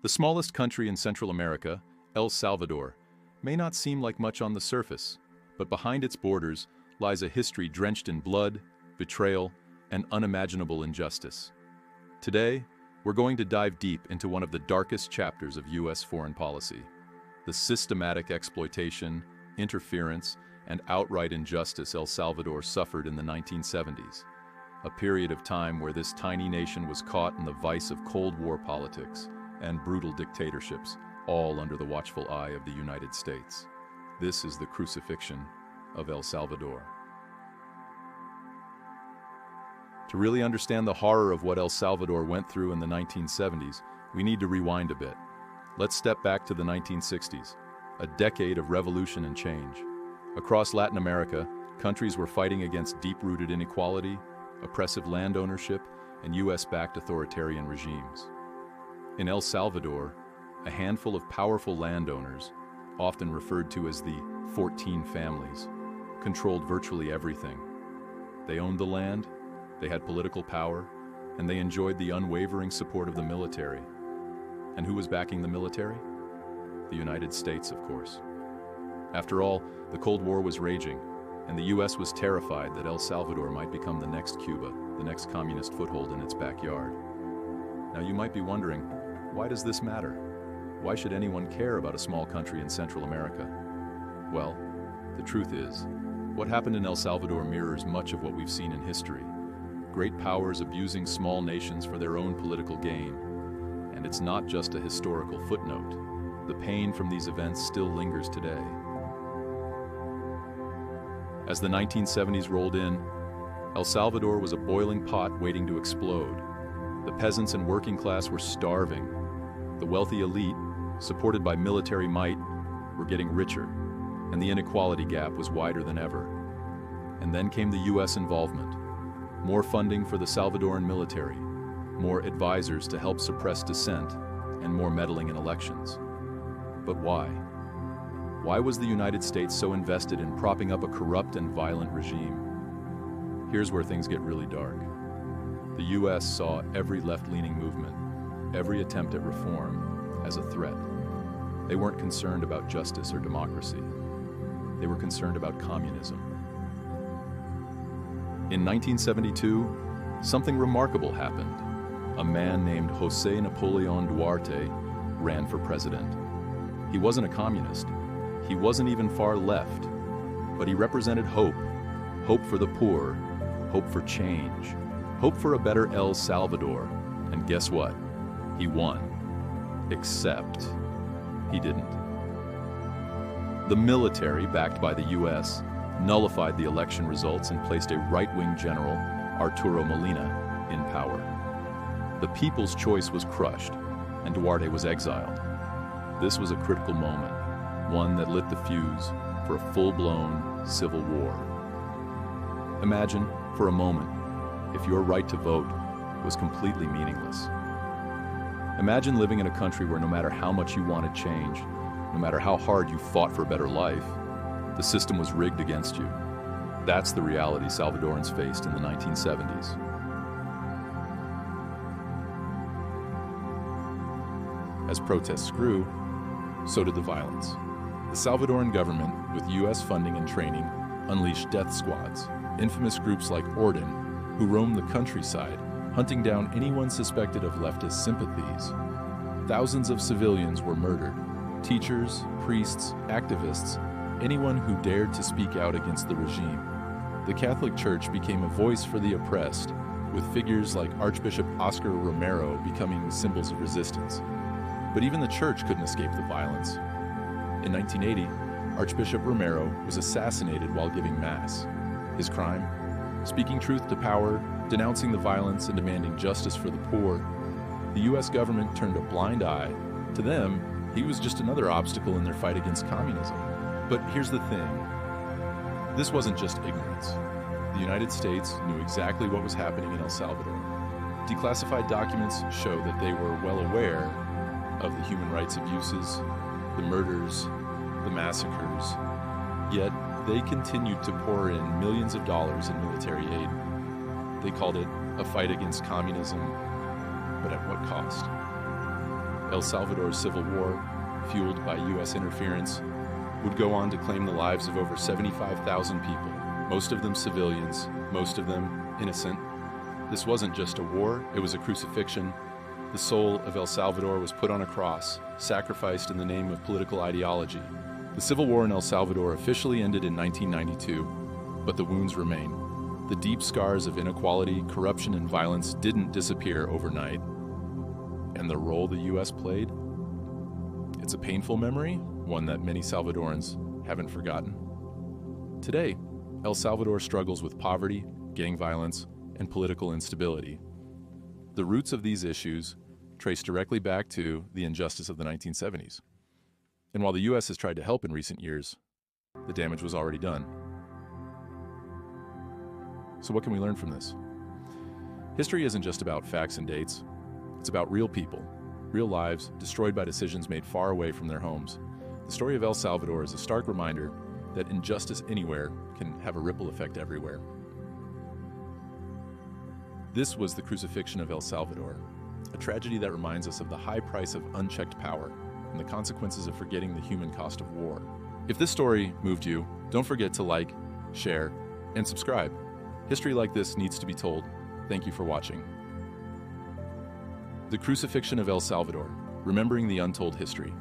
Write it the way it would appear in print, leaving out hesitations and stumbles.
The smallest country in Central America, El Salvador, may not seem like much on the surface, but behind its borders lies a history drenched in blood, betrayal, and unimaginable injustice. Today, we're going to dive deep into one of the darkest chapters of U.S. foreign policy: the systematic exploitation, interference, and outright injustice El Salvador suffered in the 1970s, a period of time where this tiny nation was caught in the vice of Cold War politics and brutal dictatorships, all under the watchful eye of the United States. This is the Crucifixion of El Salvador. To really understand the horror of what El Salvador went through in the 1970s, we need to rewind a bit. Let's step back to the 1960s, a decade of revolution and change. Across Latin America, countries were fighting against deep-rooted inequality, oppressive land ownership, and US-backed authoritarian regimes. In El Salvador, a handful of powerful landowners, often referred to as the 14 families, controlled virtually everything. They owned the land, they had political power, and they enjoyed the unwavering support of the military. And who was backing the military? The United States, of course. After all, the Cold War was raging, and the US was terrified that El Salvador might become the next Cuba, the next communist foothold in its backyard. Now you might be wondering, why does this matter? Why should anyone care about a small country in Central America? Well, the truth is, what happened in El Salvador mirrors much of what we've seen in history. Great powers abusing small nations for their own political gain. And it's not just a historical footnote. The pain from these events still lingers today. As the 1970s rolled in, El Salvador was a boiling pot waiting to explode. The peasants and working class were starving. The wealthy elite, supported by military might, were getting richer, and the inequality gap was wider than ever. And then came the US involvement. More funding for the Salvadoran military, more advisors to help suppress dissent, and more meddling in elections. But why? Why was the United States so invested in propping up a corrupt and violent regime? Here's where things get really dark. The US saw every left-leaning movement, every attempt at reform, as a threat. They weren't concerned about justice or democracy. They were concerned about communism. In 1972, something remarkable happened. A man named José Napoleón Duarte ran for president. He wasn't a communist. He wasn't even far left. But he represented hope. Hope for the poor. Hope for change. Hope for a better El Salvador. And guess what? He won. Except he didn't. The military, backed by the US, nullified the election results and placed a right-wing general, Arturo Molina, in power. The people's choice was crushed, and Duarte was exiled. This was a critical moment, one that lit the fuse for a full-blown civil war. Imagine, for a moment, if your right to vote was completely meaningless. Imagine living in a country where no matter how much you wanted change, no matter how hard you fought for a better life, the system was rigged against you. That's the reality Salvadorans faced in the 1970s. As protests grew, so did the violence. The Salvadoran government, with US funding and training, unleashed death squads, infamous groups like Orden, who roamed the countryside, hunting down anyone suspected of leftist sympathies. Thousands of civilians were murdered. Teachers, priests, activists, anyone who dared to speak out against the regime. The Catholic Church became a voice for the oppressed, with figures like Archbishop Óscar Romero becoming symbols of resistance. But even the church couldn't escape the violence. In 1980, Archbishop Romero was assassinated while giving Mass. His crime? Speaking truth to power, denouncing the violence, and demanding justice for the poor. The US government turned a blind eye. To them, he was just another obstacle in their fight against communism. But here's the thing. This wasn't just ignorance. The United States knew exactly what was happening in El Salvador. Declassified documents show that they were well aware of the human rights abuses, the murders, the massacres. Yet, they continued to pour in millions of dollars in military aid. They called it a fight against communism, but at what cost? El Salvador's civil war, fueled by U.S. interference, would go on to claim the lives of over 75,000 people, most of them civilians, most of them innocent. This wasn't just a war, it was a crucifixion. The soul of El Salvador was put on a cross, sacrificed in the name of political ideology. The civil war in El Salvador officially ended in 1992, but the wounds remain. The deep scars of inequality, corruption, and violence didn't disappear overnight. And the role the U.S. played? It's a painful memory, one that many Salvadorans haven't forgotten. Today, El Salvador struggles with poverty, gang violence, and political instability. The roots of these issues trace directly back to the injustice of the 1970s. And while the U.S. has tried to help in recent years, the damage was already done. So what can we learn from this? History isn't just about facts and dates. It's about real people, real lives destroyed by decisions made far away from their homes. The story of El Salvador is a stark reminder that injustice anywhere can have a ripple effect everywhere. This was the Crucifixion of El Salvador, a tragedy that reminds us of the high price of unchecked power and the consequences of forgetting the human cost of war. If this story moved you, don't forget to like, share, and subscribe. History like this needs to be told. Thank you for watching. The Crucifixion of El Salvador, remembering the untold history.